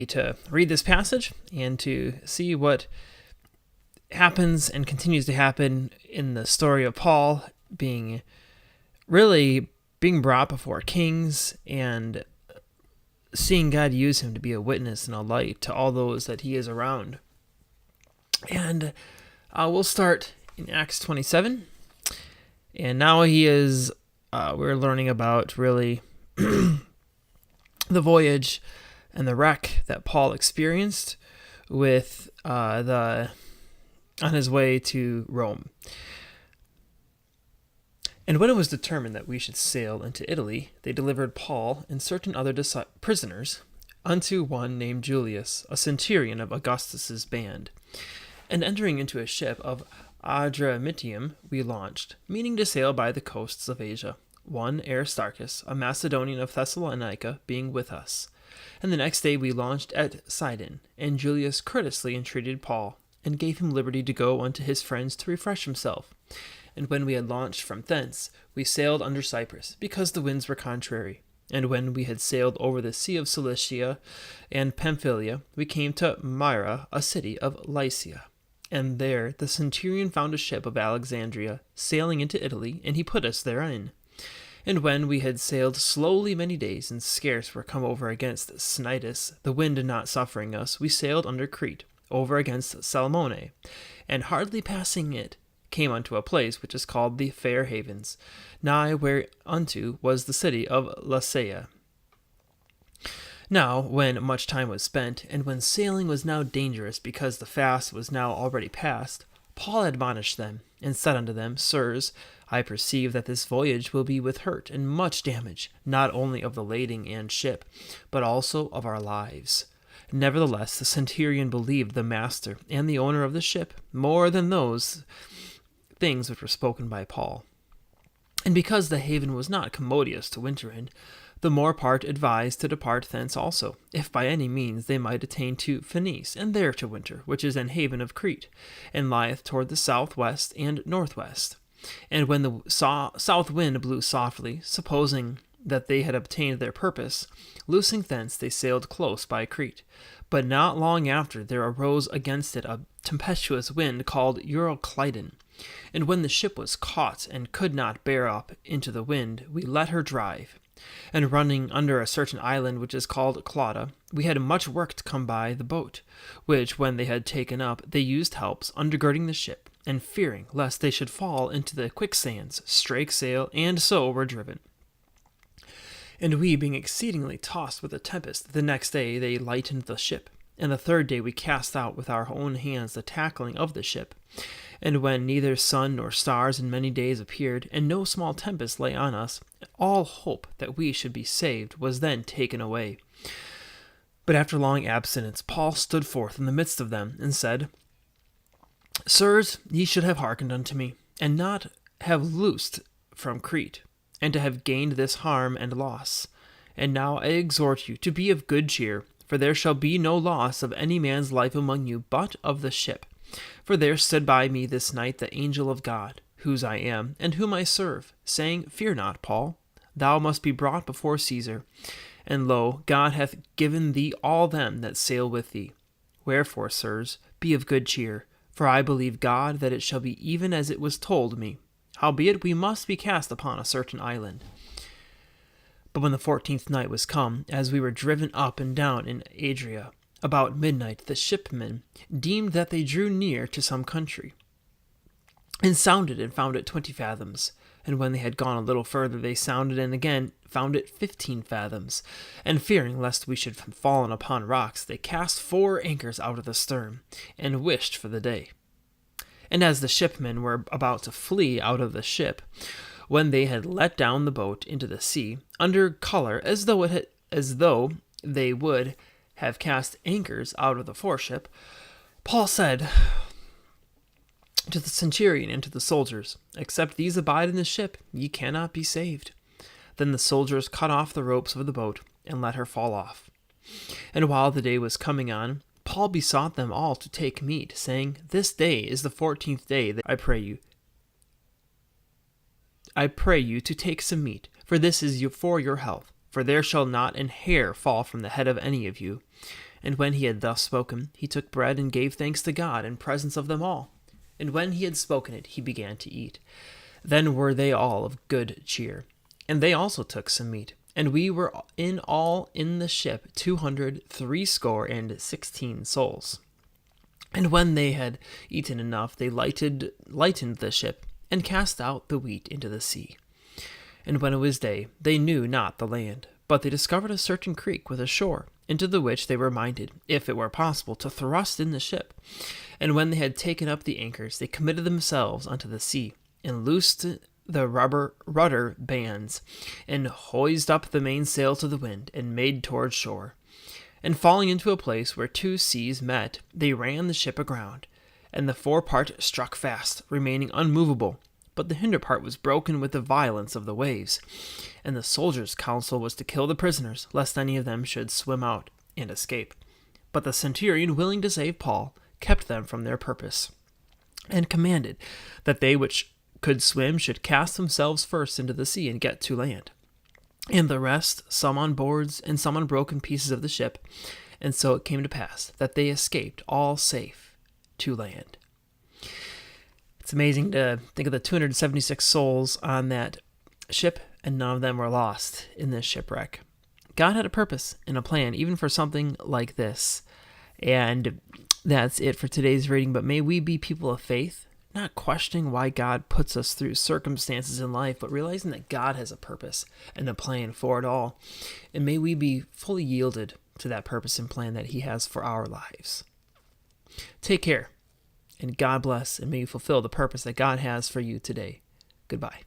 to read this passage and to see what happens and continues to happen in the story of Paul being brought before kings and seeing God use him to be a witness and a light to all those that he is around. And we'll start in Acts 27. And now we're learning about really the voyage and the wreck that Paul experienced with on his way to Rome. And when it was determined that we should sail into Italy, they delivered Paul and certain other prisoners unto one named Julius, a centurion of Augustus's band. And entering into a ship of Adramyttium, we launched, meaning to sail by the coasts of Asia, one Aristarchus, a Macedonian of Thessalonica, being with us. And the next day we launched at Sidon, and Julius courteously entreated Paul, and gave him liberty to go unto his friends to refresh himself. And when we had launched from thence, we sailed under Cyprus, because the winds were contrary. And when we had sailed over the sea of Cilicia and Pamphylia, we came to Myra, a city of Lycia. And there the centurion found a ship of Alexandria, sailing into Italy, and he put us therein. And when we had sailed slowly many days, and scarce were come over against Cnidus, the wind not suffering us, we sailed under Crete, over against Salmone, and hardly passing it, came unto a place which is called the Fair Havens, nigh whereunto was the city of Lasea. Now, when much time was spent, and when sailing was now dangerous, because the fast was now already past, Paul admonished them, and said unto them, Sirs, I perceive that this voyage will be with hurt and much damage, not only of the lading and ship, but also of our lives. Nevertheless, the centurion believed the master and the owner of the ship more than those things which were spoken by Paul. And because the haven was not commodious to winter in, the more part advised to depart thence also, if by any means they might attain to Phoenice, and there to winter, which is an haven of Crete, and lieth toward the southwest and northwest. And when the south wind blew softly, supposing that they had obtained their purpose, loosing thence they sailed close by Crete. But not long after there arose against it a tempestuous wind called Euroclydon. And when the ship was caught and could not bear up into the wind, we let her drive. And running under a certain island which is called Clauda, we had much work to come by the boat, which when they had taken up, they used helps, undergirding the ship, and fearing lest they should fall into the quicksands, strake sail, and so were driven. And we, being exceedingly tossed with a tempest, the next day they lightened the ship. And the third day we cast out with our own hands the tackling of the ship. And when neither sun nor stars in many days appeared, and no small tempest lay on us, all hope that we should be saved was then taken away. But after long abstinence, Paul stood forth in the midst of them, and said, Sirs, ye should have hearkened unto me, and not have loosed from Crete, and to have gained this harm and loss. And now I exhort you to be of good cheer, for there shall be no loss of any man's life among you, but of the ship. For there stood by me this night the angel of God, whose I am, and whom I serve, saying, Fear not, Paul, thou must be brought before Caesar. And lo, God hath given thee all them that sail with thee. Wherefore, sirs, be of good cheer, for I believe God that it shall be even as it was told me. Howbeit we must be cast upon a certain island. But when the 14th night was come, as we were driven up and down in Adria, about midnight the shipmen deemed that they drew near to some country, and sounded and found it 20 fathoms. And when they had gone a little further, they sounded and again found it 15 fathoms. And fearing lest we should have fallen upon rocks, they cast 4 anchors out of the stern, and wished for the day. And as the shipmen were about to flee out of the ship, when they had let down the boat into the sea, under color as though they would have cast anchors out of the foreship, Paul said to the centurion and to the soldiers, Except these abide in the ship, ye cannot be saved. Then the soldiers cut off the ropes of the boat, and let her fall off. And while the day was coming on, Paul besought them all to take meat, saying, This day is the 14th day that I pray you to take some meat, for this is for your health, for there shall not an hair fall from the head of any of you. And when he had thus spoken, he took bread and gave thanks to God in presence of them all. And when he had spoken it, he began to eat. Then were they all of good cheer. And they also took some meat. And we were in all in the ship 260 souls. And when they had eaten enough, they lightened the ship, and cast out the wheat into the sea. And when it was day, they knew not the land, but they discovered a certain creek with a shore, into the which they were minded, if it were possible, to thrust in the ship. And when they had taken up the anchors, they committed themselves unto the sea, and loosed the rudder bands, and hoised up the mainsail to the wind, and made toward shore. And falling into a place where two seas met, they ran the ship aground, and the forepart struck fast, remaining unmovable, but the hinder part was broken with the violence of the waves. And the soldiers' counsel was to kill the prisoners, lest any of them should swim out and escape. But the centurion, willing to save Paul, kept them from their purpose, and commanded that they which could swim should cast themselves first into the sea and get to land. And the rest, some on boards, and some on broken pieces of the ship. And so it came to pass that they escaped all safe to land. It's amazing to think of the 276 souls on that ship, and none of them were lost in this shipwreck. God had a purpose and a plan, even for something like this. And that's it for today's reading. But may we be people of faith, not questioning why God puts us through circumstances in life, but realizing that God has a purpose and a plan for it all. And may we be fully yielded to that purpose and plan that He has for our lives. Take care, and God bless, and may you fulfill the purpose that God has for you today. Goodbye.